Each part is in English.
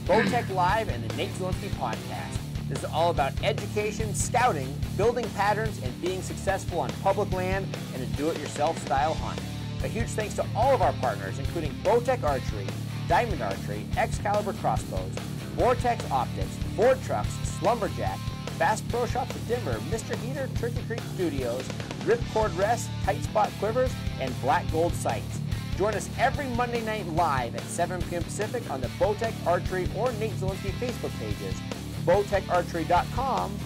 Bowtech Live and the Nate Zelinsky podcast. This is all about education, scouting, building patterns, and being successful on public land in a do-it-yourself style hunt. A huge thanks to all of our partners, including Bowtech Archery, Diamond Archery, Excalibur Crossbows, Vortex Optics, Ford Trucks, Slumberjack, Bass Pro Shops of Denver, Mr. Heater, Turkey Creek Studios, Ripcord Rest, Tight Spot Quivers, and Black Gold Sights. Join us every Monday night live at 7 p.m. Pacific on the Bowtech Archery or Nate Zelinsky Facebook pages, bowtecharchery.com,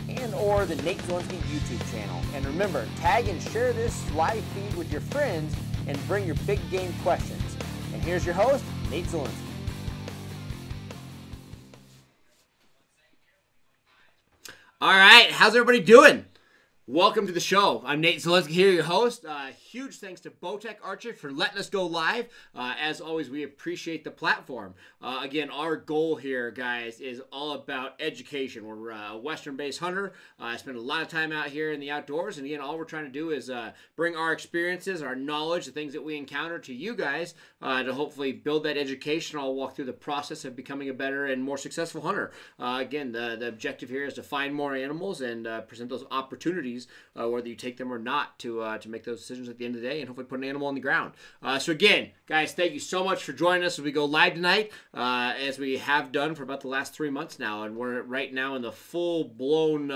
and or the Nate Zelinsky YouTube channel. And remember, tag and share this live feed with your friends and bring your big game questions. And here's your host, Nate Zelinsky. All right, how's everybody doing? Welcome to the show. I'm Nate Zelinsky here, your host. Huge thanks to Bowtech Archery for letting us go live. As always, we appreciate the platform. Again, our goal here, guys, is all about education. We're a Western-based hunter. I spend a lot of time out here in the outdoors, and again, all we're trying to do is bring our experiences, our knowledge, the things that we encounter to you guys to hopefully build that education. I'll walk through the process of becoming a better and more successful hunter. Again, the objective here is to find more animals and present those opportunities, whether you take them or not, to make those decisions at the end of the day and hopefully put an animal on the ground. So again, guys, thank you so much for joining us as we go live tonight, as we have done for about the last 3 months now, and we're right now in the full-blown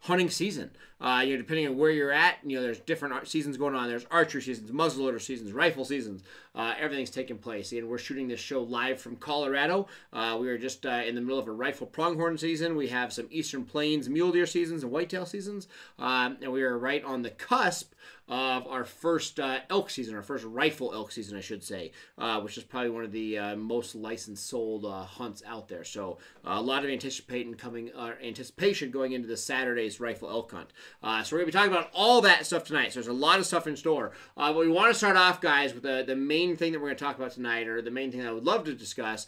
hunting season. Depending on where you're at, there's different seasons going on. There's archery seasons, muzzleloader seasons, rifle seasons. Everything's taking place. And we're shooting this show live from Colorado. We are just in the middle of a rifle pronghorn season. We have some Eastern Plains mule deer seasons and whitetail seasons. And we are right on the cusp of our first elk season, our first rifle elk season, I should say, which is probably one of the most licensed sold hunts out there. So a lot of anticipation going into the Saturday's rifle elk hunt. So we're going to be talking about all that stuff tonight. So there's a lot of stuff in store. But we want to start off, guys, with the main thing that we're going to talk about tonight, or the main thing I would love to discuss,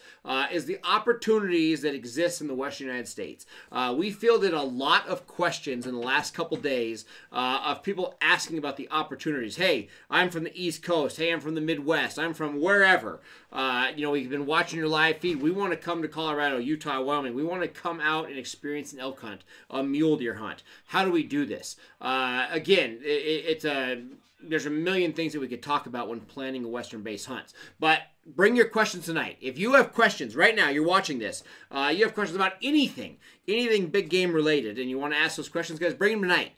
is the opportunities that exist in the Western United States. We fielded a lot of questions in the last couple days of people asking about the opportunities. Hey, I'm from the East Coast. Hey, I'm from the Midwest. I'm from wherever. We've been watching your live feed. We want to come to Colorado, Utah, Wyoming. We want to come out and experience an elk hunt, a mule deer hunt. How do we do this? Again, there's a million things that we could talk about when planning a Western-based hunt. But bring your questions tonight. If you have questions right now, you're watching this, you have questions about anything big game related, and you want to ask those questions, guys, bring them tonight.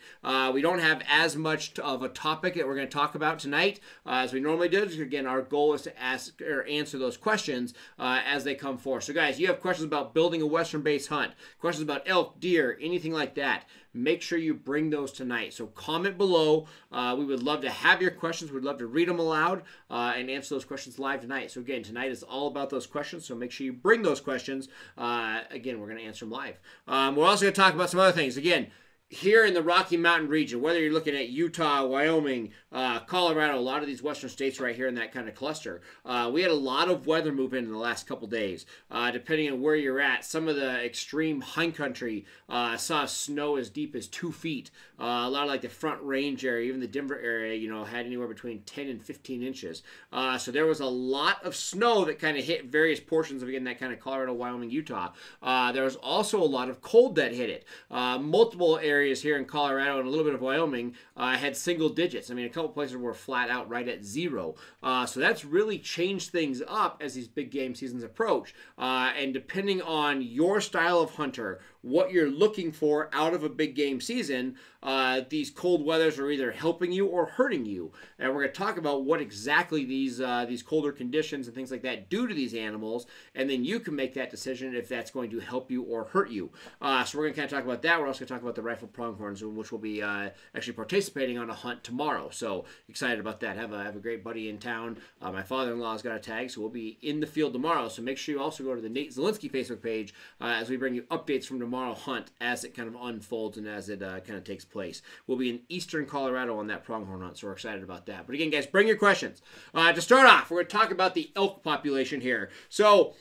We don't have as much of a topic that we're going to talk about tonight as we normally do. Again, our goal is to ask or answer those questions as they come forth. So, guys, you have questions about building a Western-based hunt, questions about elk, deer, anything like that, make sure you bring those tonight. So comment below. We would love to have your questions. We'd love to read them aloud and answer those questions live tonight. So again, tonight is all about those questions, so make sure you bring those questions. Again, we're going to answer them live. We're also going to talk about some other things. Again, here in the Rocky Mountain region, whether you're looking at Utah, Wyoming, Colorado, a lot of these western states right here in that kind of cluster, we had a lot of weather movement in the last couple days. Depending on where you're at, some of the extreme high country saw snow as deep as 2 feet. A lot of like the Front Range area, even the Denver area, had anywhere between 10 and 15 inches. So there was a lot of snow that kind of hit various portions of, again, that kind of Colorado, Wyoming, Utah. There was also a lot of cold that hit it. Multiple areas here in Colorado and a little bit of Wyoming had single digits. I mean, a couple places were flat out right at 0. So that's really changed things up as these big game seasons approach. And depending on your style of hunter, what you're looking for out of a big game season, these cold weathers are either helping you or hurting you. And we're going to talk about what exactly these colder conditions and things like that do to these animals, and then you can make that decision if that's going to help you or hurt you. So we're going to kind of talk about that. We're also going to talk about the rifle pronghorns, which will be actually participating on a hunt tomorrow. So excited about that. Have a great buddy in town. My father-in-law's got a tag, so we'll be in the field tomorrow. So make sure you also go to the Nate Zelinsky Facebook page as we bring you updates from tomorrow hunt as it kind of unfolds and as it kind of takes place. We'll be in eastern Colorado on that pronghorn hunt, so we're excited about that. But again, guys, bring your questions. To start off, we're going to talk about the elk population here. So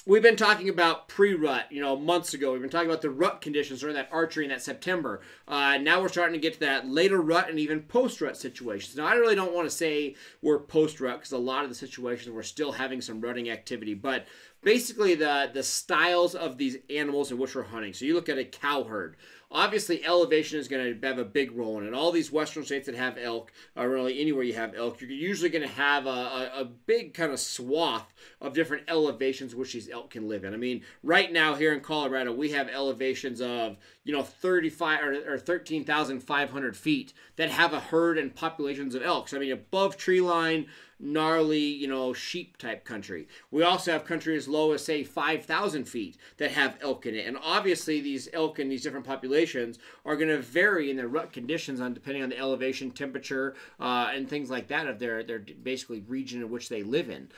we've been talking about pre-rut, months ago. We've been talking about the rut conditions during that archery in that September. Now we're starting to get to that later rut and even post-rut situations. Now, I really don't want to say we're post-rut because a lot of the situations we're still having some rutting activity. But basically the styles of these animals in which we're hunting. So you look at a cow herd. Obviously, elevation is going to have a big role in it. All these western states that have elk, or really anywhere you have elk, you're usually going to have a big kind of swath of different elevations which these elk can live in. I mean, right now here in Colorado, we have elevations of 35 or 13,500 feet that have a herd and populations of elk. So I mean, above tree line, gnarly, sheep type country. We also have country as low as, say, 5,000 feet that have elk in it. And obviously these elk in these different populations are going to vary in their rut conditions depending on the elevation, temperature, and things like that of their basically region in which they live in.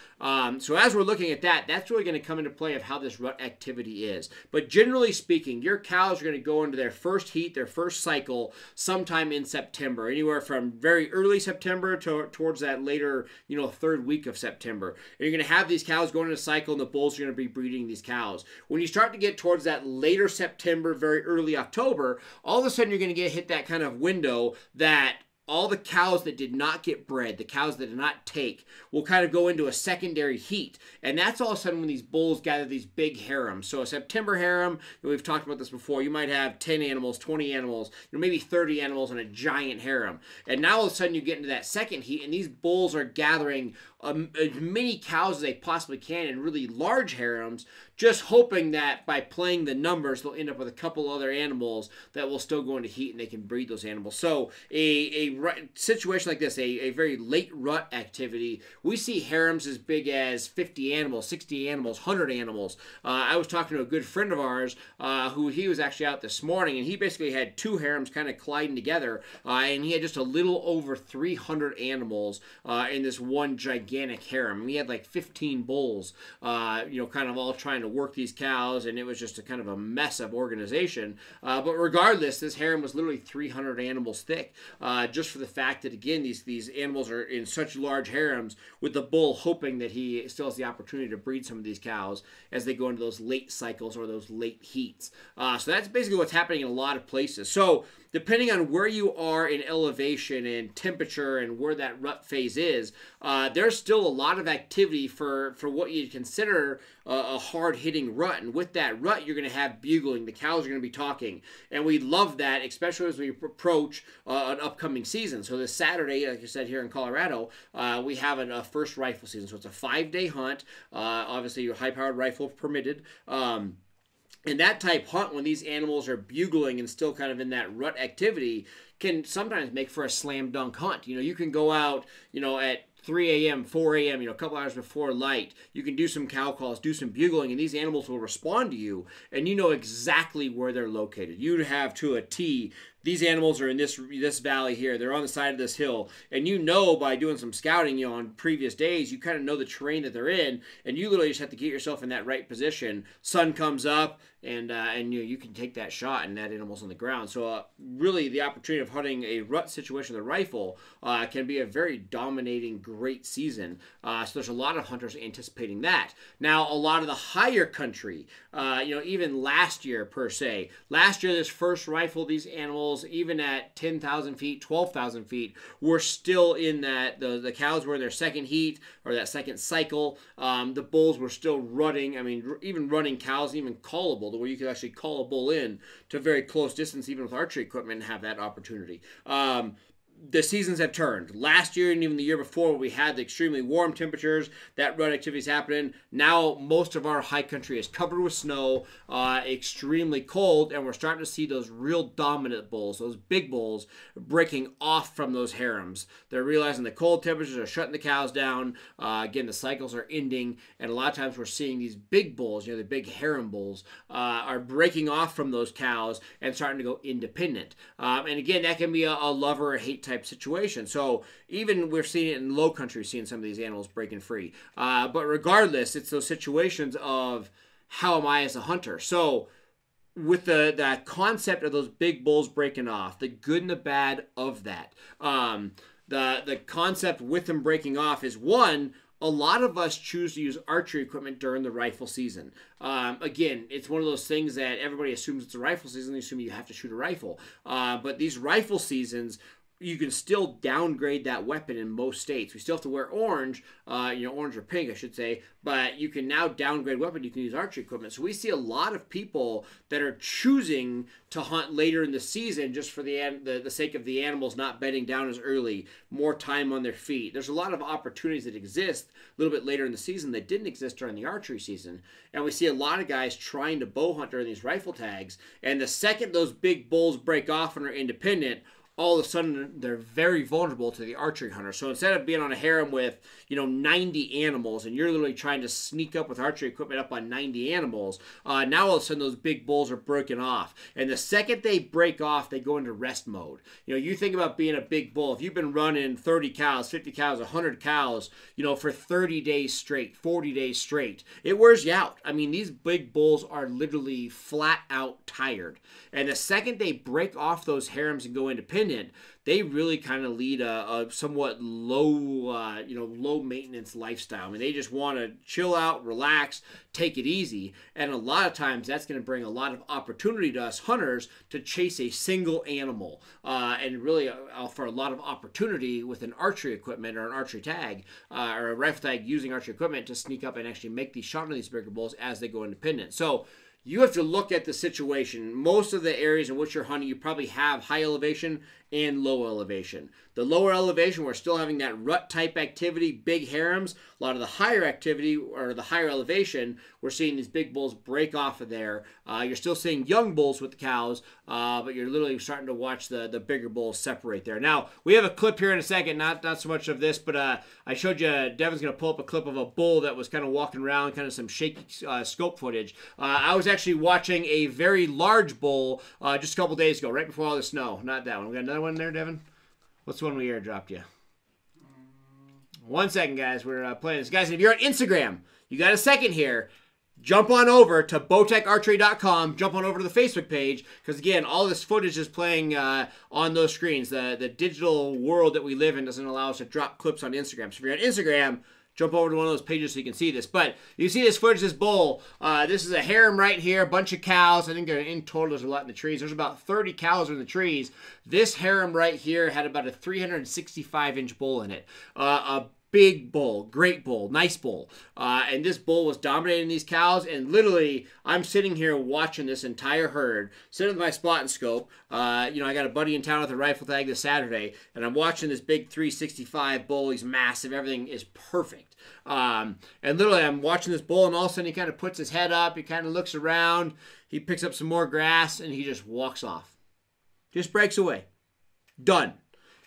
So as we're looking at that, that's really going to come into play of how this rut activity is. But generally speaking, your cows are going to go into their first heat, their first cycle, sometime in September, anywhere from very early September towards that later, third week of September. And you're going to have these cows going in a cycle, and the bulls are going to be breeding these cows. When you start to get towards that later September, very early October, all of a sudden you're going to hit that kind of window that all the cows that did not get bred, the cows that did not take, will kind of go into a secondary heat. And that's all of a sudden when these bulls gather these big harems. So a September harem, we've talked about this before, you might have 10 animals, 20 animals, maybe 30 animals in a giant harem. And now all of a sudden you get into that second heat, and these bulls are gathering as many cows as they possibly can in really large harems, just hoping that by playing the numbers, they'll end up with a couple other animals that will still go into heat and they can breed those animals. So a situation like this, a very late rut activity, we see harems as big as 50 animals, 60 animals, 100 animals. I was talking to a good friend of ours who he was actually out this morning, and he basically had two harems kind of colliding together, and he had just a little over 300 animals in this one gigantic harem. We had like 15 bulls, kind of all trying to work these cows, and it was just a kind of a mess of organization. But regardless, this harem was literally 300 animals thick, just for the fact that, again, these animals are in such large harems, with the bull hoping that he still has the opportunity to breed some of these cows as they go into those late cycles or those late heats. So that's basically what's happening in a lot of places. So depending on where you are in elevation and temperature and where that rut phase is, there's still a lot of activity for what you'd consider a hard-hitting rut. And with that rut, you're going to have bugling. The cows are going to be talking. And we love that, especially as we approach an upcoming season. So this Saturday, like I said, here in Colorado, we have a first rifle season. So it's a 5-day hunt. Obviously, your high-powered rifle permitted. And that type hunt, when these animals are bugling and still kind of in that rut activity, can sometimes make for a slam dunk hunt. You can go out, at 3 a.m., 4 a.m., a couple hours before light. You can do some cow calls, do some bugling, and these animals will respond to you, and you know exactly where they're located. You have to a T. These animals are in this valley here. They're on the side of this hill. And by doing some scouting, on previous days, you kind of know the terrain that they're in. And you literally just have to get yourself in that right position. Sun comes up, and you can take that shot, and that animal's on the ground. So really, the opportunity of hunting a rut situation with a rifle can be a very dominating, great season. So there's a lot of hunters anticipating that. Now, a lot of the higher country, even last year per se, this first rifle, these animals, even at 10,000 feet, 12,000 feet, were still in that, the cows were in their second heat or that second cycle. The bulls were still rutting. I mean, even running cows, even callable, to where you could actually call a bull in to very close distance, even with archery equipment, and have that opportunity. The seasons have turned. Last year and even the year before, we had the extremely warm temperatures, that rut activity is happening. Now, most of our high country is covered with snow, extremely cold, and we're starting to see those real dominant bulls, those big bulls, breaking off from those harems. They're realizing the cold temperatures are shutting the cows down. Again, the cycles are ending, and a lot of times we're seeing these big bulls, the big harem bulls, are breaking off from those cows and starting to go independent. And again, that can be a love or a hate type situation. So even we're seeing it in low country, seeing some of these animals breaking free. But regardless, it's those situations of how am I as a hunter? So with the concept of those big bulls breaking off, the good and the bad of that, the concept with them breaking off is, one, a lot of us choose to use archery equipment during the rifle season. Again, it's one of those things that everybody assumes it's a rifle season. They assume you have to shoot a rifle. But these rifle seasons, you can still downgrade that weapon in most states. We still have to wear orange, orange or pink, I should say, but you can now downgrade weapon. You can use archery equipment. So we see a lot of people that are choosing to hunt later in the season just for the sake of the animals not bedding down as early, more time on their feet. There's a lot of opportunities that exist a little bit later in the season that didn't exist during the archery season. And we see a lot of guys trying to bow hunt during these rifle tags. And the second those big bulls break off and are independent, all of a sudden they're very vulnerable to the archery hunter. So instead of being on a harem with, 90 animals and you're literally trying to sneak up with archery equipment up on 90 animals, now all of a sudden those big bulls are breaking off. And the second they break off, they go into rest mode. You think about being a big bull. If you've been running 30 cows, 50 cows, 100 cows, for 30 days straight, 40 days straight, it wears you out. I mean, these big bulls are literally flat out tired. And the second they break off those harems and go independent, they really kind of lead a somewhat low maintenance lifestyle. I mean, they just want to chill out, relax, take it easy. And a lot of times that's going to bring a lot of opportunity to us hunters to chase a single animal and really offer a lot of opportunity with an archery equipment or an archery tag or a rifle tag using archery equipment to sneak up and actually make these shot on these bigger bulls as they go independent. So you have to look at the situation. Most of the areas in which you're hunting, you probably have high elevation and low elevation. The lower elevation, we're still having that rut type activity, big harems. A lot of the higher activity or the higher elevation, we're seeing these big bulls break off of there. You're still seeing young bulls with the cows, but you're literally starting to watch the bigger bulls separate there. Now, we have a clip here in a second, not so much of this, but I showed you, Devin's going to pull up a clip of a bull that was kind of walking around, kind of some shaky scope footage. I was actually watching a very large bull just a couple days ago, right before all the snow. Not that one. We got another one there, Devin? What's the one we airdropped you? 1 second, guys. We're playing this. Guys, if you're on Instagram, you got a second here, jump on over to bowtecharchery.com. Jump on over to the Facebook page because, again, all this footage is playing on those screens. The digital world that we live in doesn't allow us to drop clips on Instagram. So if you're on Instagram, jump over to one of those pages so you can see this. But you see this footage, this bull. This is a harem right here, a bunch of cows. I think in total there's a lot in the trees. There's about 30 cows in the trees. This harem right here had about a 365-inch bull in it. A big bull, great bull, nice bull. And this bull was dominating these cows. And literally, I'm sitting here watching this entire herd, sitting with my spot and scope. I got a buddy in town with a rifle tag this Saturday, and I'm watching this big 365 bull. He's massive. Everything is perfect. And literally, I'm watching this bull, and all of a sudden, he kind of puts his head up. He kind of looks around. He picks up some more grass, and he just walks off. Just breaks away. Done.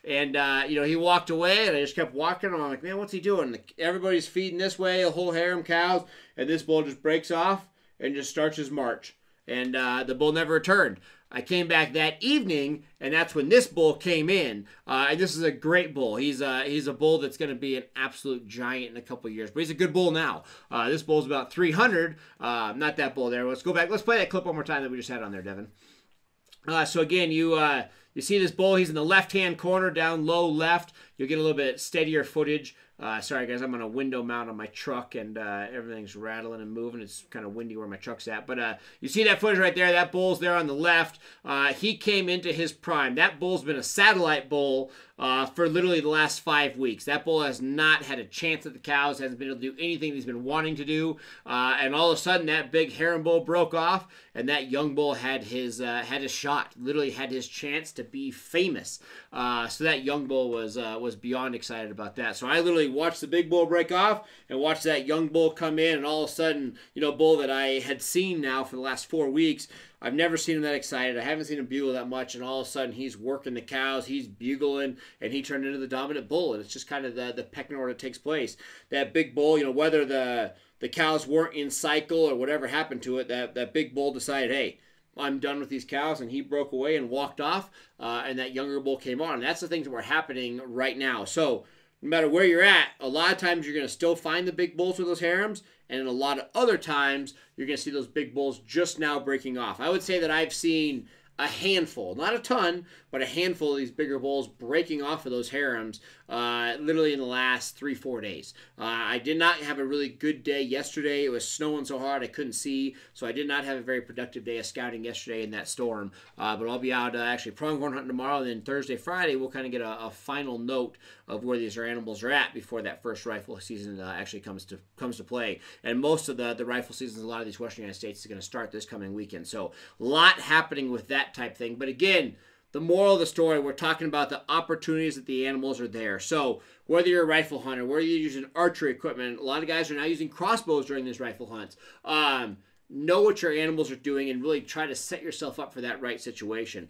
And, he walked away, and I just kept walking. And I'm like, man, what's he doing? Everybody's feeding this way, a whole harem cows, and this bull just breaks off and just starts his march. And the bull never returned. I came back that evening, and that's when this bull came in. And this is a great bull. He's a bull that's going to be an absolute giant in a couple of years. But he's a good bull now. This bull's about 300. Not that bull there. Let's go back. Let's play that clip one more time that we just had on there, Devin. So again, you see this bull. He's in the left-hand corner, down low left. You'll get a little bit steadier footage. Sorry, guys, I'm on a window mount on my truck, and everything's rattling and moving. It's kind of windy where my truck's at. But you see that footage right there? That bull's there on the left. He came into his prime. That bull's been a satellite bull for literally the last 5 weeks. That bull has not had a chance at the cows, hasn't been able to do anything he's been wanting to do. And all of a sudden, that big harem bull broke off, and that young bull had his shot, literally had his chance to be famous. So that young bull was beyond excited about that. So I literally watched the big bull break off and watched that young bull come in, and all of a sudden, bull that I had seen now for the last 4 weeks, I've never seen him that excited. I haven't seen him bugle that much, and all of a sudden he's working the cows, he's bugling, and he turned into the dominant bull. And it's just kind of the pecking order that takes place. That big bull, whether the cows weren't in cycle or whatever happened to it, that big bull decided, hey, I'm done with these cows, and he broke away and walked off, and that younger bull came on. And that's the things that were happening right now. So no matter where you're at, a lot of times you're going to still find the big bulls with those harems, and a lot of other times you're going to see those big bulls just now breaking off. I would say that I've seen a handful, not a ton, but a handful of these bigger bulls breaking off of those harems literally in the last 3-4 days. I did not have a really good day yesterday. It was snowing so hard I couldn't see, so I did not have a very productive day of scouting yesterday in that storm. But I'll be out actually pronghorn hunting tomorrow, and then Thursday, Friday, we'll kind of get a final note of where these animals are at before that first rifle season actually comes to play. And most of the rifle seasons, a lot of these Western United States, is going to start this coming weekend. So a lot happening with that type thing. But again, the moral of the story, we're talking about the opportunities that the animals are there. So whether you're a rifle hunter, whether you're using archery equipment, a lot of guys are now using crossbows during these rifle hunts. Know what your animals are doing and really try to set yourself up for that right situation.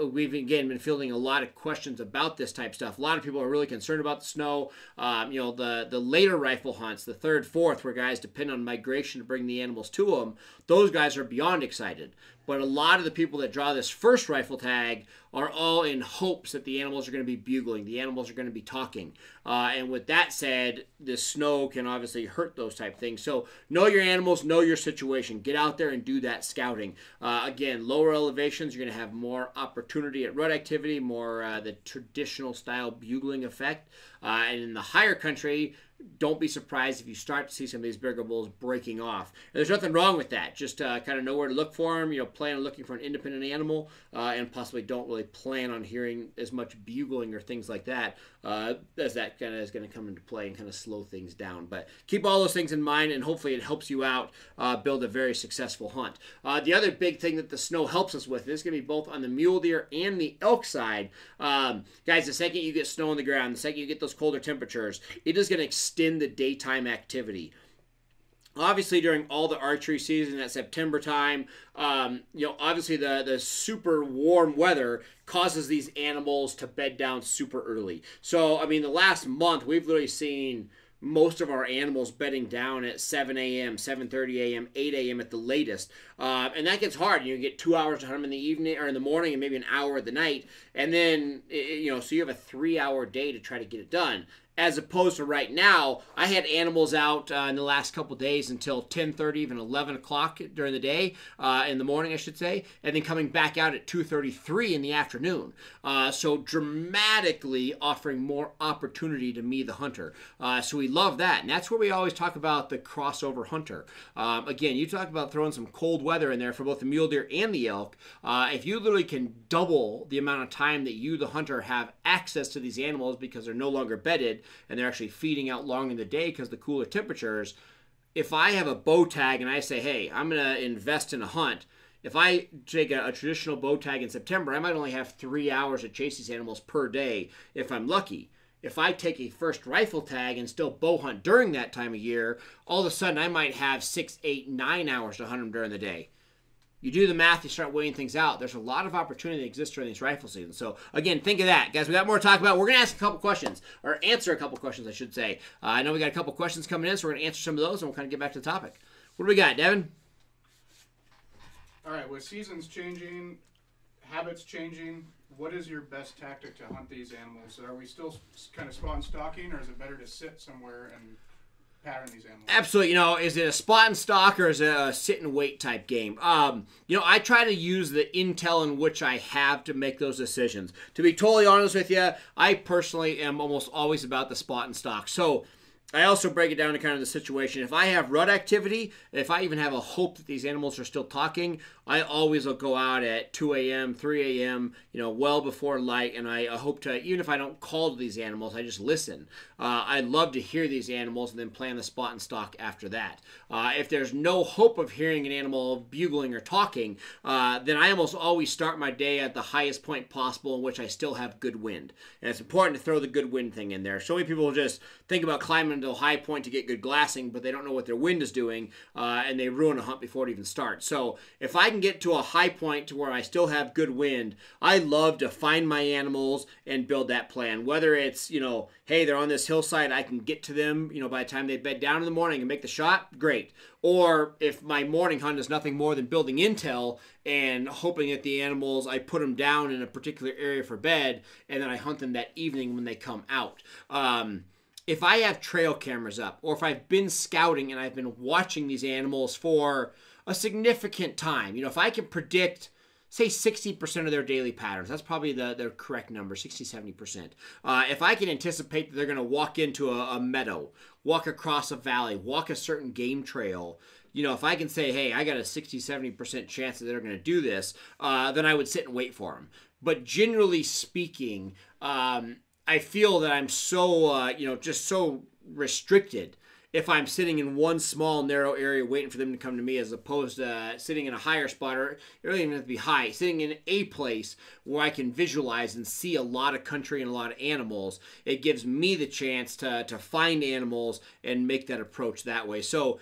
We've, again, been fielding a lot of questions about this type stuff. A lot of people are really concerned about the snow. The later rifle hunts, the 3rd, 4th, where guys depend on migration to bring the animals to them, those guys are beyond excited. But a lot of the people that draw this first rifle tag are all in hopes that the animals are going to be bugling, the animals are going to be talking. And with that said, the snow can obviously hurt those type things. So know your animals, know your situation. Get out there and do that scouting. Again, lower elevations, you're going to have more opportunity at rut activity, more the traditional style bugling effect. And in the higher country, don't be surprised if you start to see some of these bigger bulls breaking off. And there's nothing wrong with that. Just kind of know where to look for them. Plan on looking for an independent animal, and possibly don't really plan on hearing as much bugling or things like that, as that kind of is going to come into play and kind of slow things down. But keep all those things in mind, and hopefully it helps you out build a very successful hunt. The other big thing that the snow helps us with is going to be both on the mule deer and the elk side. Guys, the second you get snow on the ground, the second you get those colder temperatures, it is going to extend the daytime activity. Obviously, during all the archery season at September time, obviously the super warm weather causes these animals to bed down super early. So, I mean, the last month, we've literally seen most of our animals bedding down at 7 a.m., 7:30 a.m., 8 a.m. at the latest. And that gets hard. You get 2 hours to hunt them in the evening or in the morning and maybe an hour at the night. And then, so you have a 3-hour day to try to get it done. As opposed to right now, I had animals out in the last couple days until 10:30, even 11 o'clock during the day, in the morning, I should say, and then coming back out at 2:33 in the afternoon. So dramatically offering more opportunity to me, the hunter. So we love that. And that's where we always talk about the crossover hunter. Again, you talk about throwing some cold weather in there for both the mule deer and the elk. If you literally can double the amount of time that you, the hunter, have access to these animals because they're no longer bedded, and they're actually feeding out long in the day because of the cooler temperatures. If I have a bow tag and I say, hey, I'm going to invest in a hunt, if I take a traditional bow tag in September, I might only have 3 hours to chase these animals per day if I'm lucky. If I take a first rifle tag and still bow hunt during that time of year, all of a sudden I might have 6, 8, 9 hours to hunt them during the day. You do the math, you start weighing things out. There's a lot of opportunity that exists during these rifle seasons. So, again, think of that. Guys, we got more to talk about. We're going to ask a couple questions, or answer a couple questions, I should say. I know we got a couple questions coming in, so we're going to answer some of those, and we'll kind of get back to the topic. What do we got, Devin? All right, with seasons changing, habits changing, what is your best tactic to hunt these animals? Are we still kind of spot and stalking, or is it better to sit somewhere and pattern these animals? Absolutely. Is it a spot and stalk or is it a sit and wait type game? I try to use the intel in which I have to make those decisions. To be totally honest with you, I personally am almost always about the spot and stalk. So I also break it down to kind of the situation. If I have rut activity, if I even have a hope that these animals are still talking, I always will go out at 2 a.m., 3 a.m., well before light, and I hope to, even if I don't call to these animals, I just listen. I love to hear these animals and then plan the spot and stalk after that. If there's no hope of hearing an animal bugling or talking, then I almost always start my day at the highest point possible in which I still have good wind. And it's important to throw the good wind thing in there. So many people just think about climbing to a high point to get good glassing, but they don't know what their wind is doing, and they ruin a hunt before it even starts. So if I can get to a high point to where I still have good wind, I love to find my animals and build that plan. Whether it's, hey, they're on this hillside, I can get to them, by the time they bed down in the morning and make the shot, great. Or if my morning hunt is nothing more than building intel and hoping that the animals, I put them down in a particular area for bed, and then I hunt them that evening when they come out. If I have trail cameras up, or if I've been scouting and I've been watching these animals for a significant time, if I can predict say 60% of their daily patterns. That's probably the correct number, 60, 70%. If I can anticipate that they're going to walk into a meadow, walk across a valley, walk a certain game trail, if I can say, hey, I got a 60, 70% chance that they're going to do this, then I would sit and wait for them. But generally speaking, I feel that I'm so, just so restricted if I'm sitting in one small, narrow area waiting for them to come to me, as opposed to sitting in a higher spot, or it really doesn't have to be high, sitting in a place where I can visualize and see a lot of country and a lot of animals. It gives me the chance to find animals and make that approach that way. So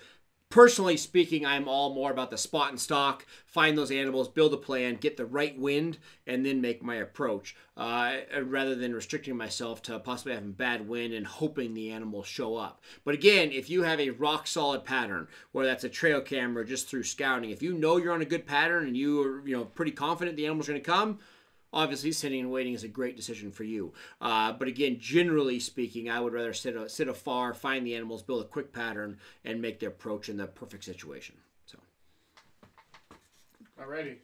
personally speaking, I'm all more about the spot and stalk, find those animals, build a plan, get the right wind, and then make my approach, rather than restricting myself to possibly having bad wind and hoping the animals show up. But again, if you have a rock solid pattern, whether that's a trail camera or just through scouting, if you know you're on a good pattern and you are pretty confident the animal's going to come, obviously, sitting and waiting is a great decision for you. But again, generally speaking, I would rather sit afar, find the animals, build a quick pattern, and make the approach in the perfect situation. So, alrighty.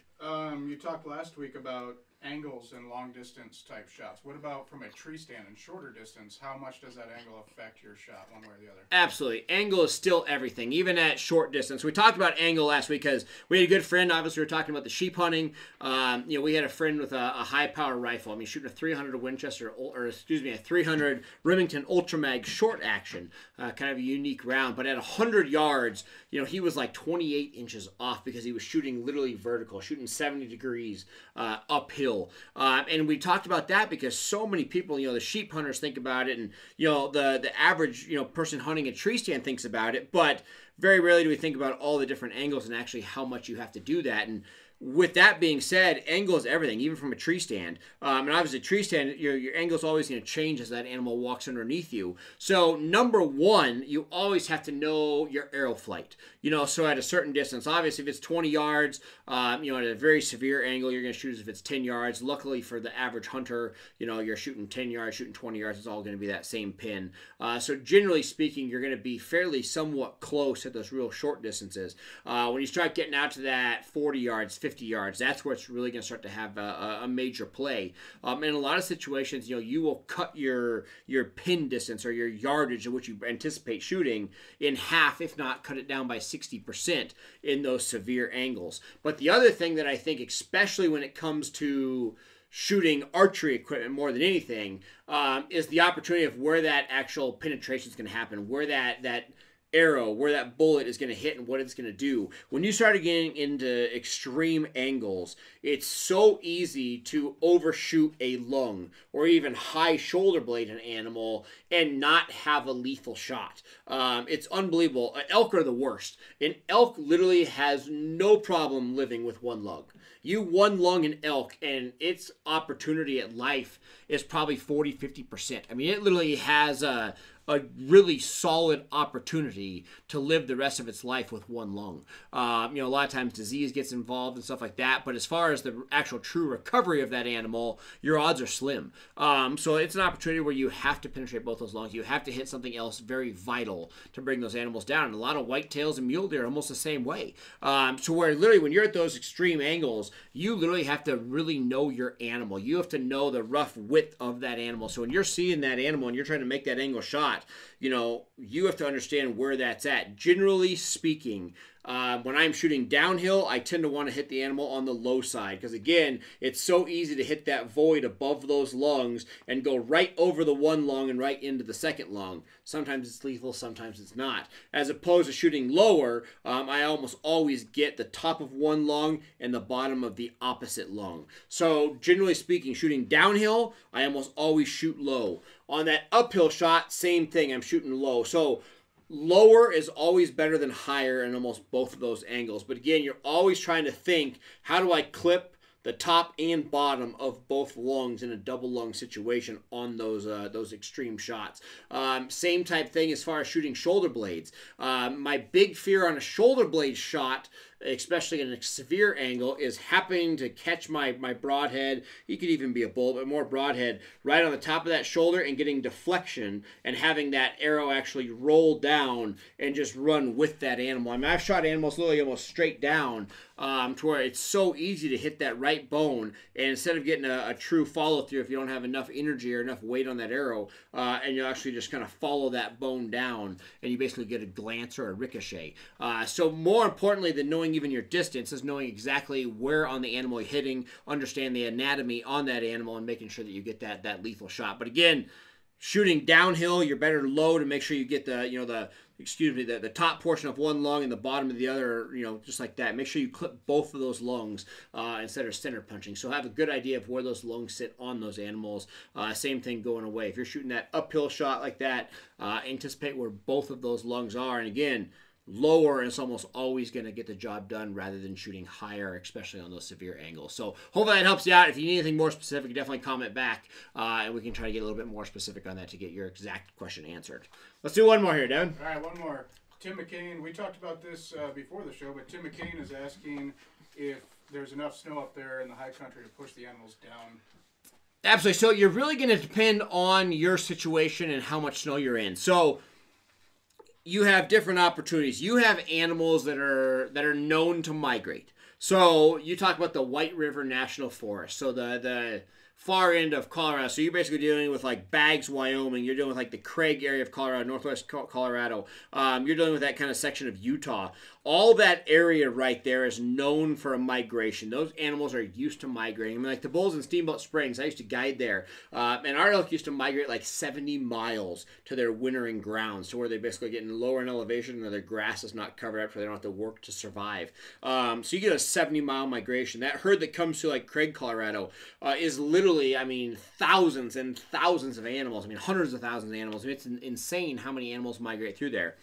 You talked last week about angles and long distance type shots. What about from a tree stand and shorter distance? How much does that angle affect your shot one way or the other? Absolutely. Angle is still everything, even at short distance. We talked about angle last week because we had a good friend. Obviously, we were talking about the sheep hunting. We had a friend with a high power rifle. I mean, shooting a 300 Winchester, a 300 Remington Ultramag short action, kind of a unique round. But at 100 yards, he was like 28 inches off because he was shooting literally vertical, shooting 70 degrees uphill. And we talked about that because so many people, the sheep hunters think about it, and the average person hunting a tree stand thinks about it, but very rarely do we think about all the different angles and actually how much you have to do that. And with that being said, angle is everything, even from a tree stand. And obviously, tree stand, your angle is always going to change as that animal walks underneath you. So, number one, you always have to know your arrow flight. So at a certain distance, obviously, if it's 20 yards, at a very severe angle, you're going to shoot as if it's 10 yards. Luckily for the average hunter, you're shooting 10 yards, shooting 20 yards, it's all going to be that same pin. So generally speaking, you're going to be fairly somewhat close at those real short distances. When you start getting out to that 40 yards, 50 yards, that's where it's really going to start to have a major play. In a lot of situations, you will cut your pin distance or your yardage in which you anticipate shooting in half, if not cut it down by 60% in those severe angles. But the other thing that I think, especially when it comes to shooting archery equipment more than anything, is the opportunity of where that actual penetration is going to happen, where that arrow, where that bullet is going to hit and what it's going to do. When you start getting into extreme angles, it's so easy to overshoot a lung or even high shoulder blade an animal and not have a lethal shot. It's unbelievable. Elk are the worst. An elk literally has no problem living with one lung. You one lung an elk and its opportunity at life is probably 40, 50%. I mean, it literally has a really solid opportunity to live the rest of its life with one lung. A lot of times disease gets involved and stuff like that, but as far as the actual true recovery of that animal, your odds are slim. So it's an opportunity where you have to penetrate both those lungs. You have to hit something else very vital to bring those animals down. And a lot of whitetails and mule deer are almost the same way. So where literally when you're at those extreme angles, you literally have to really know your animal. You have to know the rough width of that animal. So when you're seeing that animal and you're trying to make that angle shot, you have to understand where that's at. Generally speaking, when I'm shooting downhill, I tend to want to hit the animal on the low side because, again, it's so easy to hit that void above those lungs and go right over the one lung and right into the second lung. Sometimes it's lethal, sometimes it's not. As opposed to shooting lower, I almost always get the top of one lung and the bottom of the opposite lung. So, generally speaking, shooting downhill, I almost always shoot low. On that uphill shot, same thing, I'm shooting low. So, lower is always better than higher in almost both of those angles. But again, you're always trying to think, how do I clip the top and bottom of both lungs in a double lung situation on those extreme shots? Same type thing as far as shooting shoulder blades. My big fear on a shoulder blade shot especially in a severe angle, is happening to catch my broadhead. He could even be a bull, but more broadhead, right on the top of that shoulder and getting deflection and having that arrow actually roll down and just run with that animal. I mean, I've shot animals literally almost straight down to where it's so easy to hit that right bone, and instead of getting a true follow through, if you don't have enough energy or enough weight on that arrow, and you actually just kind of follow that bone down, and you basically get a glance or a ricochet. So more importantly than knowing even your distance is knowing exactly where on the animal you're hitting, understand the anatomy on that animal, and making sure that you get that lethal shot. But again, shooting downhill, you're better low to make sure you get the top portion of one lung and the bottom of the other, just like that. Make sure you clip both of those lungs instead of center punching. So have a good idea of where those lungs sit on those animals. Same thing going away. If you're shooting that uphill shot like that, anticipate where both of those lungs are. And again, lower is almost always going to get the job done rather than shooting higher, especially on those severe angles. So hopefully that helps you out. If you need anything more specific, definitely comment back, and we can try to get a little bit more specific on that to get your exact question answered. Let's do one more here, Devin. All right, one more. Tim McCain, we talked about this before the show, but Tim McCain is asking if there's enough snow up there in the high country to push the animals down. Absolutely. So you're really going to depend on your situation and how much snow you're in. So you have different opportunities. You have animals that are known to migrate. So you talk about the White River National Forest. So the far end of Colorado. So you're basically dealing with like Baggs, Wyoming. You're dealing with like the Craig area of Colorado, northwest Colorado. You're dealing with that kind of section of Utah. All that area right there is known for a migration. Those animals are used to migrating. I mean, like the bulls in Steamboat Springs, I used to guide there. And our elk used to migrate like 70 miles to their wintering grounds, to where they're basically getting lower in elevation and their grass is not covered up, so they don't have to work to survive. So you get a 70-mile migration. That herd that comes to like Craig, Colorado, is literally, I mean, thousands and thousands of animals. I mean, hundreds of thousands of animals. I mean, it's insane how many animals migrate through there.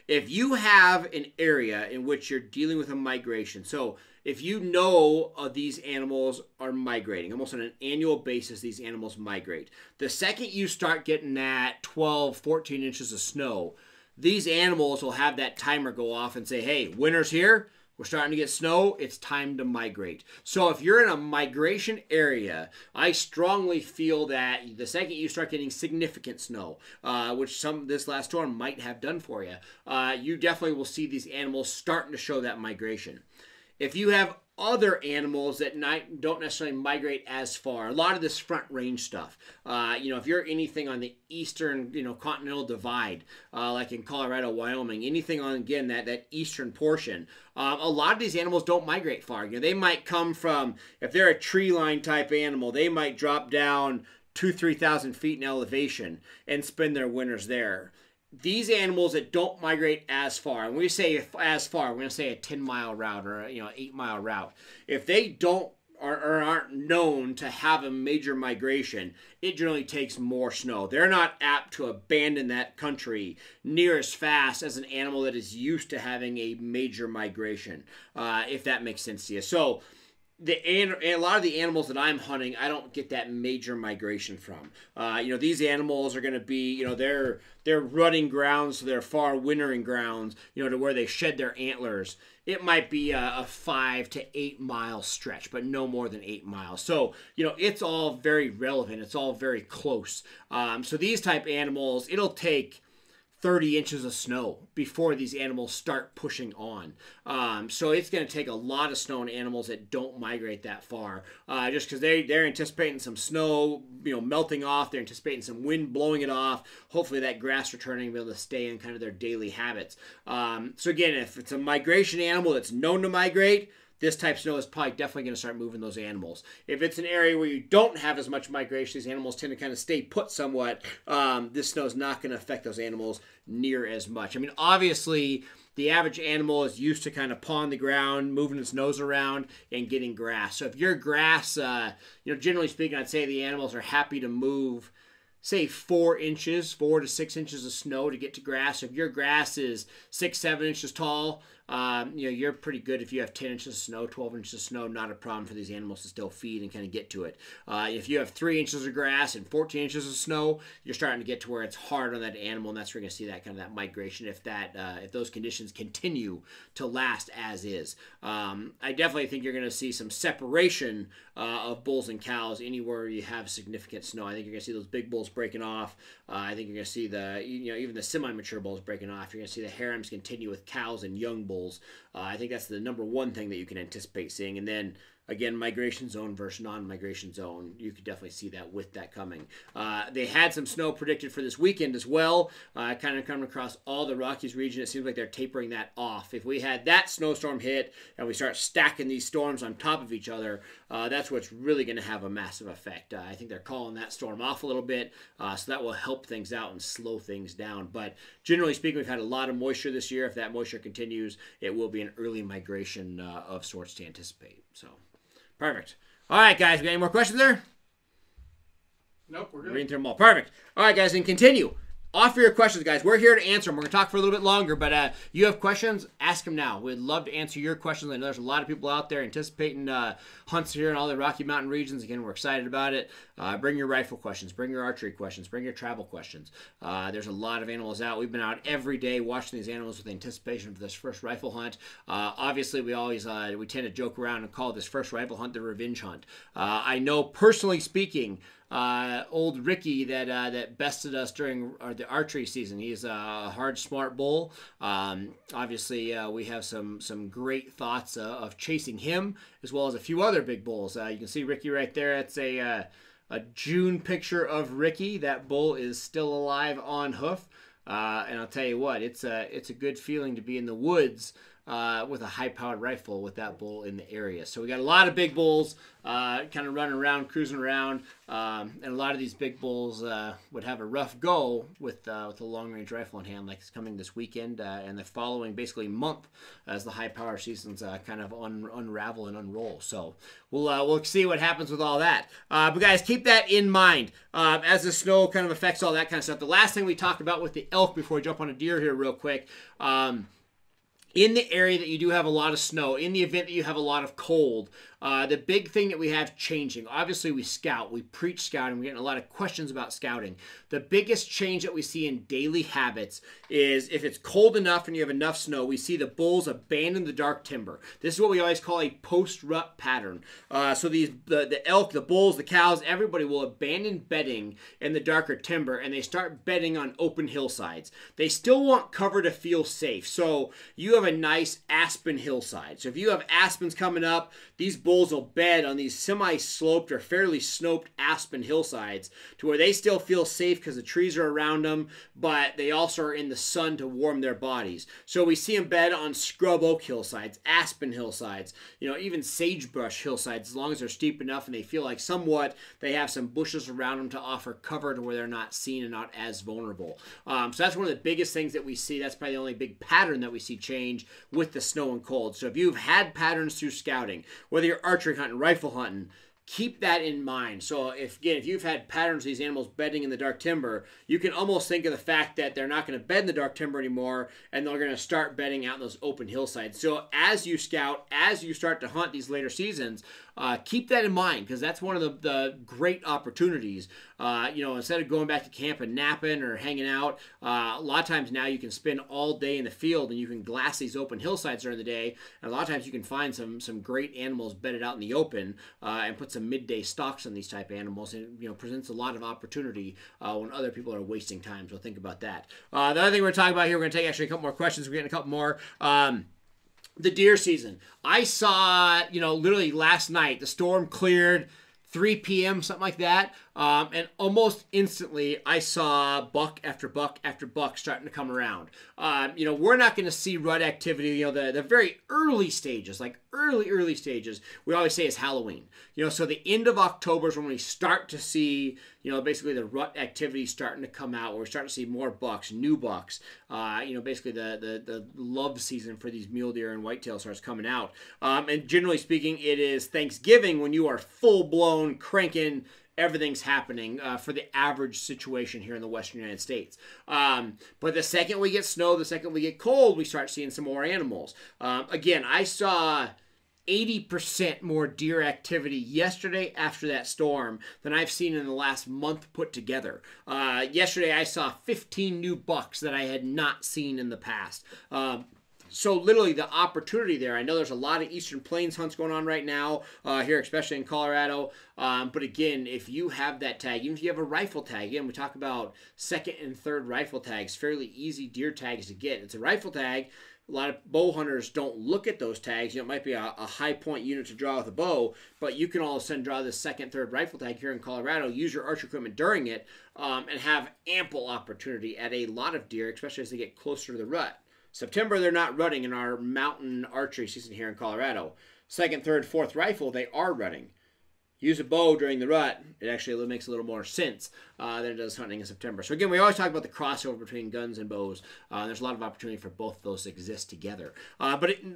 If you have an area in which you're dealing with a migration, so if you know these animals are migrating, almost on an annual basis, these animals migrate. The second you start getting that 12, 14 inches of snow, these animals will have that timer go off and say, hey, winter's here. We're starting to get snow. It's time to migrate. So if you're in a migration area, I strongly feel that the second you start getting significant snow, which this last storm might have done for you, you definitely will see these animals starting to show that migration. If you have other animals that don't necessarily migrate as far, a lot of this front range stuff, if you're anything on the eastern, continental divide, like in Colorado, Wyoming, anything on, again, that eastern portion, a lot of these animals don't migrate far. They might come from, if they're a tree line type animal, they might drop down 2,000-3,000 feet in elevation and spend their winters there. These animals that don't migrate as far, and when we say as far, we're going to say a 10-mile route or 8-mile route. If they don't or aren't known to have a major migration, it generally takes more snow. They're not apt to abandon that country near as fast as an animal that is used to having a major migration, if that makes sense to you. So a lot of the animals that I'm hunting, I don't get that major migration from. These animals are going to be, they're rutting grounds, so they're far wintering grounds, to where they shed their antlers. It might be a 5 to 8 mile stretch, but no more than 8 miles. So, it's all very relevant. It's all very close. So these type animals, it'll take 30 inches of snow before these animals start pushing on. So it's going to take a lot of snow in animals that don't migrate that far, just because they're anticipating some snow, melting off. They're anticipating some wind blowing it off. Hopefully that grass returning, be able to stay in kind of their daily habits. So again, if it's a migration animal that's known to migrate, this type of snow is probably definitely going to start moving those animals. If it's an area where you don't have as much migration, these animals tend to kind of stay put somewhat, this snow is not going to affect those animals near as much. I mean, obviously, the average animal is used to kind of pawing the ground, moving its nose around, and getting grass. So if your grass, generally speaking, I'd say the animals are happy to move, say 4 to 6 inches of snow to get to grass. If your grass is 6, 7 inches tall, you're pretty good if you have 10 inches of snow, 12 inches of snow, not a problem for these animals to still feed and kind of get to it. If you have 3 inches of grass and 14 inches of snow, you're starting to get to where it's hard on that animal, and that's where you're going to see that kind of that migration if those conditions continue to last as is. I definitely think you're going to see some separation of bulls and cows anywhere you have significant snow. I think you're going to see those big bulls breaking off. I think you're going to see even the semi-mature bulls breaking off. You're going to see the harems continue with cows and young bulls. I think that's the number one thing that you can anticipate seeing. And then, again, migration zone versus non-migration zone. You could definitely see that with that coming. They had some snow predicted for this weekend as well, kind of coming across all the Rockies region. It seems like they're tapering that off. If we had that snowstorm hit and we start stacking these storms on top of each other, that's what's really going to have a massive effect. I think they're calling that storm off a little bit, so that will help things out and slow things down. But generally speaking, we've had a lot of moisture this year. If that moisture continues, it will be an early migration of sorts to anticipate. So. Perfect. All right, guys. We got any more questions there? Nope, we're good. Reading through them all. Perfect. All right, guys, and continue. Offer your questions, guys. We're here to answer them. We're going to talk for a little bit longer, but you have questions, ask them now. We'd love to answer your questions. I know there's a lot of people out there anticipating hunts here in all the Rocky Mountain regions. Again, we're excited about it. Bring your rifle questions. Bring your archery questions. Bring your travel questions. There's a lot of animals out. We've been out every day watching these animals with anticipation for this first rifle hunt. Obviously, we tend to joke around and call this first rifle hunt the revenge hunt. I know, personally speaking, old Ricky that bested us during the archery season. He's a hard, smart bull. Obviously, we have some great thoughts of chasing him, as well as a few other big bulls. You can see Ricky right there. It's a June picture of Ricky. That bull is still alive on hoof. And I'll tell you what, it's a good feeling to be in the woods with a high-powered rifle with that bull in the area. So we got a lot of big bulls kind of running around, cruising around, and a lot of these big bulls would have a rough go with a long-range rifle in hand, like it's coming this weekend and the following basically month as the high-power seasons kind of unravel and unroll. So we'll see what happens with all that. But guys, keep that in mind as the snow kind of affects all that kind of stuff. The last thing we talked about with the elk before we jump on a deer here real quick, in the area that you do have a lot of snow, in the event that you have a lot of cold, the big thing that we have changing, obviously we scout, we preach scouting, we're getting a lot of questions about scouting. The biggest change that we see in daily habits is if it's cold enough and you have enough snow, we see the bulls abandon the dark timber. This is what we always call a post-rut pattern. So the elk, the bulls, the cows, everybody will abandon bedding in the darker timber and they start bedding on open hillsides. They still want cover to feel safe. So you have a nice aspen hillside. So if you have aspens coming up, these bulls will bed on these semi-sloped or fairly snoped aspen hillsides to where they still feel safe because the trees are around them, but they also are in the sun to warm their bodies. So we see them bed on scrub oak hillsides, aspen hillsides, even sagebrush hillsides, as long as they're steep enough and they feel like somewhat they have some bushes around them to offer cover to where they're not seen and not as vulnerable. So that's one of the biggest things that we see. That's probably the only big pattern that we see change with the snow and cold. So if you've had patterns through scouting, whether you're archery hunting, rifle hunting, keep that in mind. So if you've had patterns of these animals bedding in the dark timber, you can almost think of the fact that they're not going to bed in the dark timber anymore and they're going to start bedding out in those open hillsides. So as you scout, as you start to hunt these later seasons, keep that in mind because that's one of the great opportunities. Instead of going back to camp and napping or hanging out, a lot of times now you can spend all day in the field and you can glass these open hillsides during the day. And a lot of times you can find some great animals bedded out in the open and put some midday stalks on these type of animals. And presents a lot of opportunity when other people are wasting time. So think about that. The other thing we're talking about here, we're going to take actually a couple more questions. We're getting a couple more. The deer season. I saw, literally last night, the storm cleared, 3 p.m., something like that. And almost instantly, I saw buck after buck after buck starting to come around. We're not going to see rut activity, the very early stages, like early stages, we always say is Halloween. So the end of October is when we start to see, basically the rut activity starting to come out, where we're starting to see more bucks, new bucks. Basically the love season for these mule deer and whitetail starts coming out. And generally speaking, it is Thanksgiving when you are full-blown cranking everything's happening for the average situation here in the Western United States. But the second we get snow, the second we get cold, we start seeing some more animals. Again, I saw 80% more deer activity yesterday after that storm than I've seen in the last month put together. Yesterday I saw 15 new bucks that I had not seen in the past. So literally the opportunity there, I know there's a lot of Eastern Plains hunts going on right now here, especially in Colorado. But again, if you have that tag, even if you have a rifle tag, again, we talk about second and third rifle tags, fairly easy deer tags to get. It's a rifle tag. A lot of bow hunters don't look at those tags. You know, it might be a high point unit to draw with a bow, but you can all of a sudden draw this second, third rifle tag here in Colorado, use your archery equipment during it, and have ample opportunity at a lot of deer, especially as they get closer to the rut. September, they're not rutting in our mountain archery season here in Colorado. Second, third, fourth rifle, they are rutting. Use a bow during the rut, it actually makes a little more sense than it does hunting in September. So again, we always talk about the crossover between guns and bows. There's a lot of opportunity for both of those to exist together.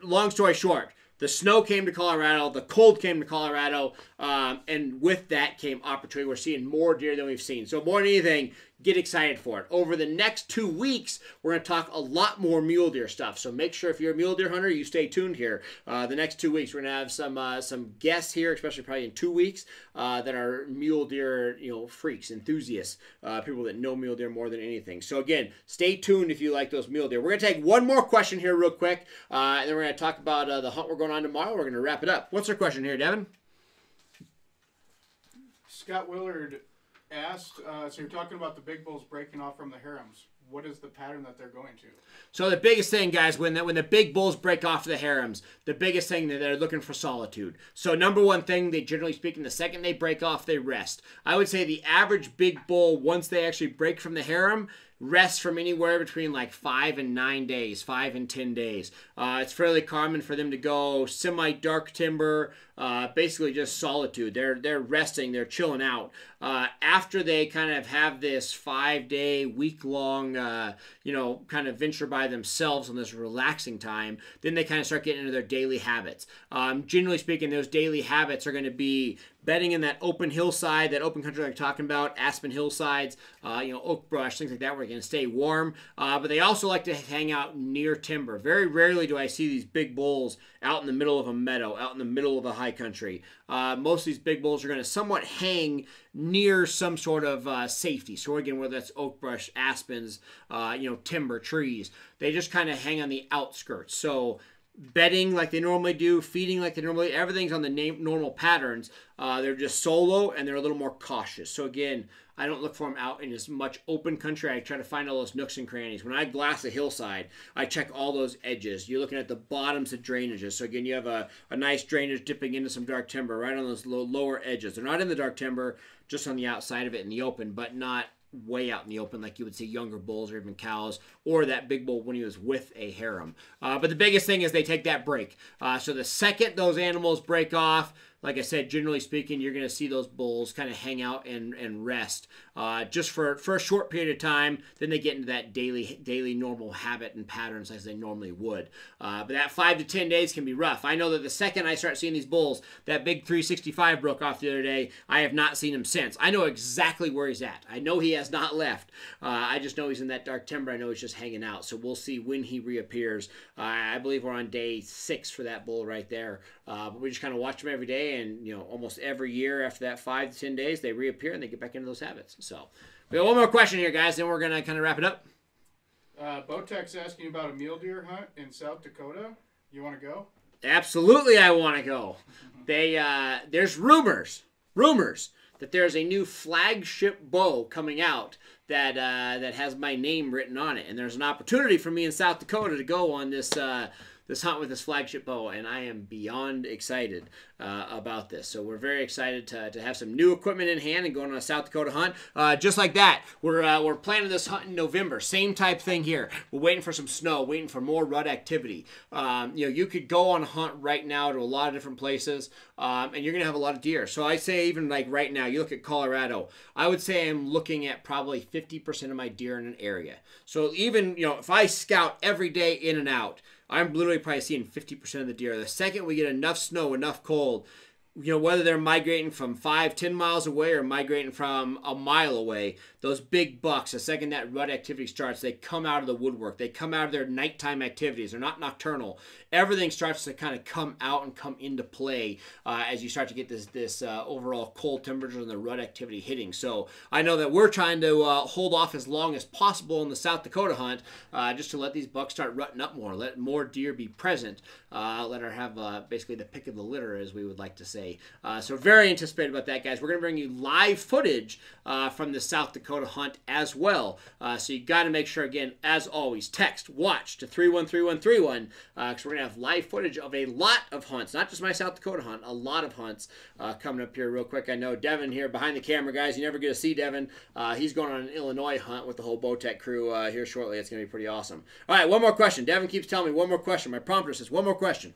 Long story short, the snow came to Colorado, the cold came to Colorado, and with that came opportunity. We're seeing more deer than we've seen. So more than anything, get excited for it. Over the next 2 weeks, we're going to talk a lot more mule deer stuff. So make sure if you're a mule deer hunter, you stay tuned here. The next 2 weeks, we're going to have some guests here, especially probably in 2 weeks, that are mule deer freaks, enthusiasts, people that know mule deer more than anything. So again, stay tuned if you like those mule deer. We're going to take one more question here real quick, and then we're going to talk about the hunt we're going on tomorrow. We're going to wrap it up. What's our question here, Devin? Scott Willard asked, so you're talking about the big bulls breaking off from the harems. What is the pattern that they're going to? So the biggest thing, guys, when the big bulls break off the harems, the biggest thing that they're looking for solitude. So number one thing, they generally speaking, the second they break off, they rest. I would say the average big bull, once they actually break from the harem, rests from anywhere between like 5 and 9 days, 5 and 10 days. It's fairly common for them to go semi-dark timber, basically just solitude. They're resting, they're chilling out. After they kind of have this 5-day, week-long, kind of venture by themselves on this relaxing time, then they kind of start getting into their daily habits. Generally speaking, those daily habits are going to be bedding in that open hillside, that open country like I'm talking about, aspen hillsides, oak brush, things like that, where you're going to stay warm. But they also like to hang out near timber. Very rarely do I see these big bulls out in the middle of a meadow, out in the middle of the high country. Most of these big bulls are going to somewhat hang near some sort of safety. So again, whether that's oak brush, aspens, timber, trees, they just kind of hang on the outskirts. So bedding like they normally do, feeding like they normally, everything's on the normal patterns. They're just solo and they're a little more cautious. So again, I don't look for them out in as much open country. I try to find all those nooks and crannies. When I glass a hillside, I check all those edges. You're looking at the bottoms of drainages. So again, you have a nice drainage dipping into some dark timber right on those lower edges. They're not in the dark timber, just on the outside of it in the open, but not way out in the open like you would see younger bulls or even cows or that big bull when he was with a harem. But the biggest thing is they take that break. So the second those animals break off, like I said, generally speaking, you're going to see those bulls kind of hang out and rest just for a short period of time. Then they get into that daily normal habit and patterns as they normally would. But that 5 to 10 days can be rough. I know that the second I start seeing these bulls, that big 365 broke off the other day. I have not seen him since. I know exactly where he's at. I know he has not left. I just know he's in that dark timber. I know he's just hanging out. So we'll see when he reappears. I believe we're on day 6 for that bull right there. But we just kind of watch him every day. And, almost every year after that 5 to 10 days, they reappear and they get back into those habits. So we have one more question here, guys, then we're going to kind of wrap it up. Bowtech's asking about a mule deer hunt in South Dakota. You want to go? Absolutely, I want to go. There's rumors that there's a new flagship bow coming out that has my name written on it. And there's an opportunity for me in South Dakota to go on this hunt with this flagship bow, and I am beyond excited about this. So we're very excited to have some new equipment in hand and going on a South Dakota hunt. Just like that, we're planning this hunt in November. Same type thing here. We're waiting for some snow, waiting for more rut activity. You could go on a hunt right now to a lot of different places, and you're going to have a lot of deer. So I say even like right now, you look at Colorado, I would say I'm looking at probably 50% of my deer in an area. So even, if I scout every day in and out, I'm literally probably seeing 50% of the deer. The second we get enough snow, enough cold, whether they're migrating from 5-10 miles away or migrating from a mile away, those big bucks, the second that rut activity starts, they come out of the woodwork. They come out of their nighttime activities. They're not nocturnal. Everything starts to kind of come out and come into play as you start to get this overall cold temperature and the rut activity hitting. So I know that we're trying to hold off as long as possible in the South Dakota hunt, just to let these bucks start rutting up more, let more deer be present, let her have basically the pick of the litter, as we would like to say. So very anticipated about that, guys. We're going to bring you live footage from the South Dakota hunt as well. So you got to make sure, again, as always, text WATCH to 313131 because we're going to have live footage of a lot of hunts, not just my South Dakota hunt, a lot of hunts coming up here real quick. I know Devin here behind the camera, guys. You never get to see Devin. He's going on an Illinois hunt with the whole Bowtech crew here shortly. It's going to be pretty awesome. All right, one more question. Devin keeps telling me one more question. My prompter says one more question.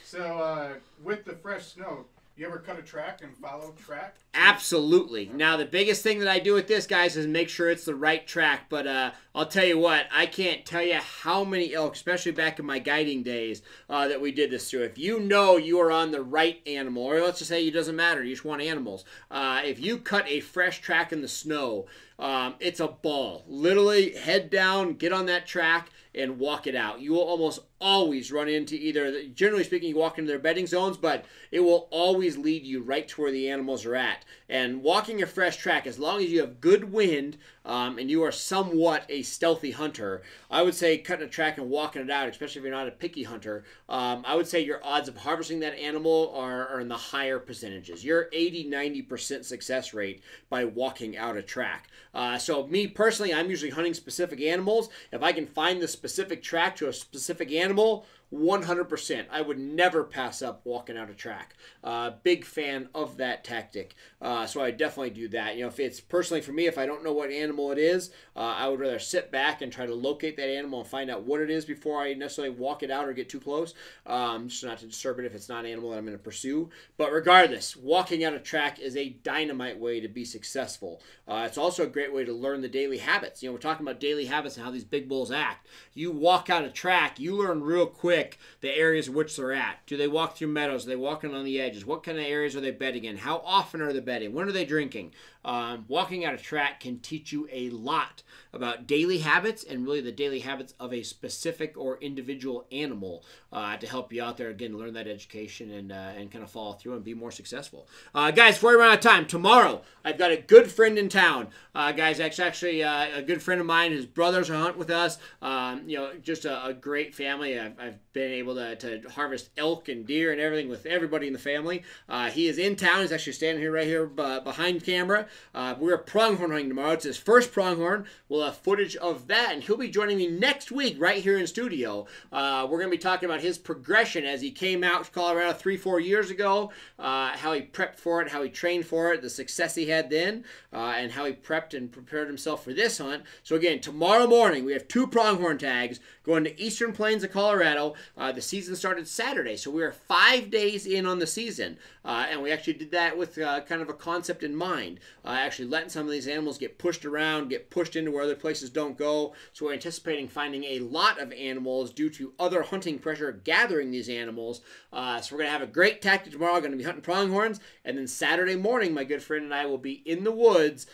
So with the fresh snow, you ever cut a track and follow track? Absolutely. Now, the biggest thing that I do with this, guys, is make sure it's the right track. But I'll tell you what, I can't tell you how many elk, especially back in my guiding days, that we did this through. If you know you are on the right animal, or let's just say it doesn't matter, you just want animals. If you cut a fresh track in the snow, it's a ball. Literally, head down, get on that track, and walk it out. You will almost always run into either, generally speaking, you walk into their bedding zones, but it will always lead you right to where the animals are at. And walking a fresh track, as long as you have good wind and you are somewhat a stealthy hunter, I would say cutting a track and walking it out, especially if you're not a picky hunter, I would say your odds of harvesting that animal are in the higher percentages. You're 80-90% success rate by walking out a track. So me personally, I'm usually hunting specific animals. If I can find the specific track to a specific animal, 100%. I would never pass up walking out a track. Big fan of that tactic. So I definitely do that. If it's personally for me, if I don't know what animal it is, I would rather sit back and try to locate that animal and find out what it is before I necessarily walk it out or get too close. Just not to disturb it if it's not an animal that I'm going to pursue. But regardless, walking out a track is a dynamite way to be successful. It's also a great way to learn the daily habits. We're talking about daily habits and how these big bulls act. You walk out a track, you learn real quick the areas in which they're at. Do they walk through meadows? Are they walking on the edges? What kind of areas are they bedding in? How often are they bedding? When are they drinking? Walking out a track can teach you a lot about daily habits and really the daily habits of a specific or individual animal to help you out there, again, learn that education and kind of follow through and be more successful. Guys, before we run out of time, tomorrow I've got a good friend in town. Guys, actually a good friend of mine. His brothers are hunting with us. Just a great family. I've been able to harvest elk and deer and everything with everybody in the family. He is in town. He's actually standing here right here behind camera. We're pronghorn hunting tomorrow. It's his first pronghorn. We'll have footage of that, and he'll be joining me next week right here in studio. We're going to be talking about his progression as he came out to Colorado 3-4 years ago, how he prepped for it, how he trained for it, the success he had then, and how he prepped and prepared himself for this hunt. So again, tomorrow morning we have 2 pronghorn tags going to Eastern Plains of Colorado. The season started Saturday, so we are 5 days in on the season, and we actually did that with kind of a concept in mind. Actually letting some of these animals get pushed around, get pushed into where other places don't go. So we're anticipating finding a lot of animals due to other hunting pressure gathering these animals. So we're going to have a great tactic tomorrow. We're going to be hunting pronghorns. And then Saturday morning, my good friend and I will be in the woods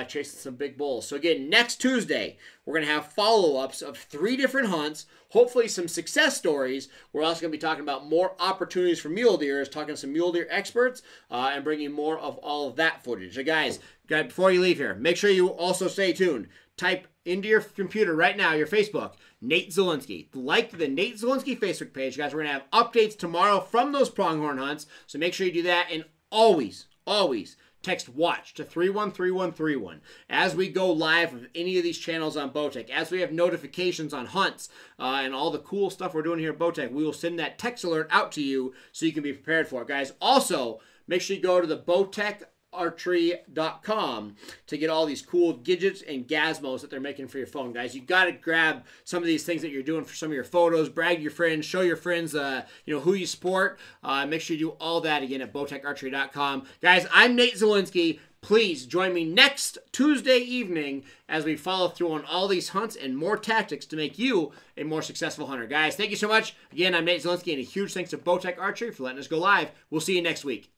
chasing some big bulls. So again, next Tuesday, we're going to have follow-ups of 3 different hunts, hopefully some success stories. We're also going to be talking about more opportunities for mule deer, talking to some mule deer experts, and bringing more of all of that footage. So guys, before you leave here, make sure you also stay tuned. Type into your computer right now, your Facebook, Nate Zelinsky. Like the Nate Zelinsky Facebook page, guys. We're going to have updates tomorrow from those pronghorn hunts, so make sure you do that. And always, always text WATCH to 313131 as we go live with any of these channels on Bowtech. As we have notifications on hunts and all the cool stuff we're doing here at Bowtech, we will send that text alert out to you so you can be prepared for it. Guys, also, make sure you go to the BowtechArchery.com to get all these cool gadgets and gizmos that they're making for your phone, guys. You got to grab some of these things that you're doing for some of your photos, brag to your friends, show your friends who you support. Make sure you do all that again at BowtechArchery.com. Guys, I'm Nate Zelinsky. Please join me next Tuesday evening as we follow through on all these hunts and more tactics to make you a more successful hunter. Guys, thank you so much. Again, I'm Nate Zelinsky, and a huge thanks to Bowtech Archery for letting us go live. We'll see you next week.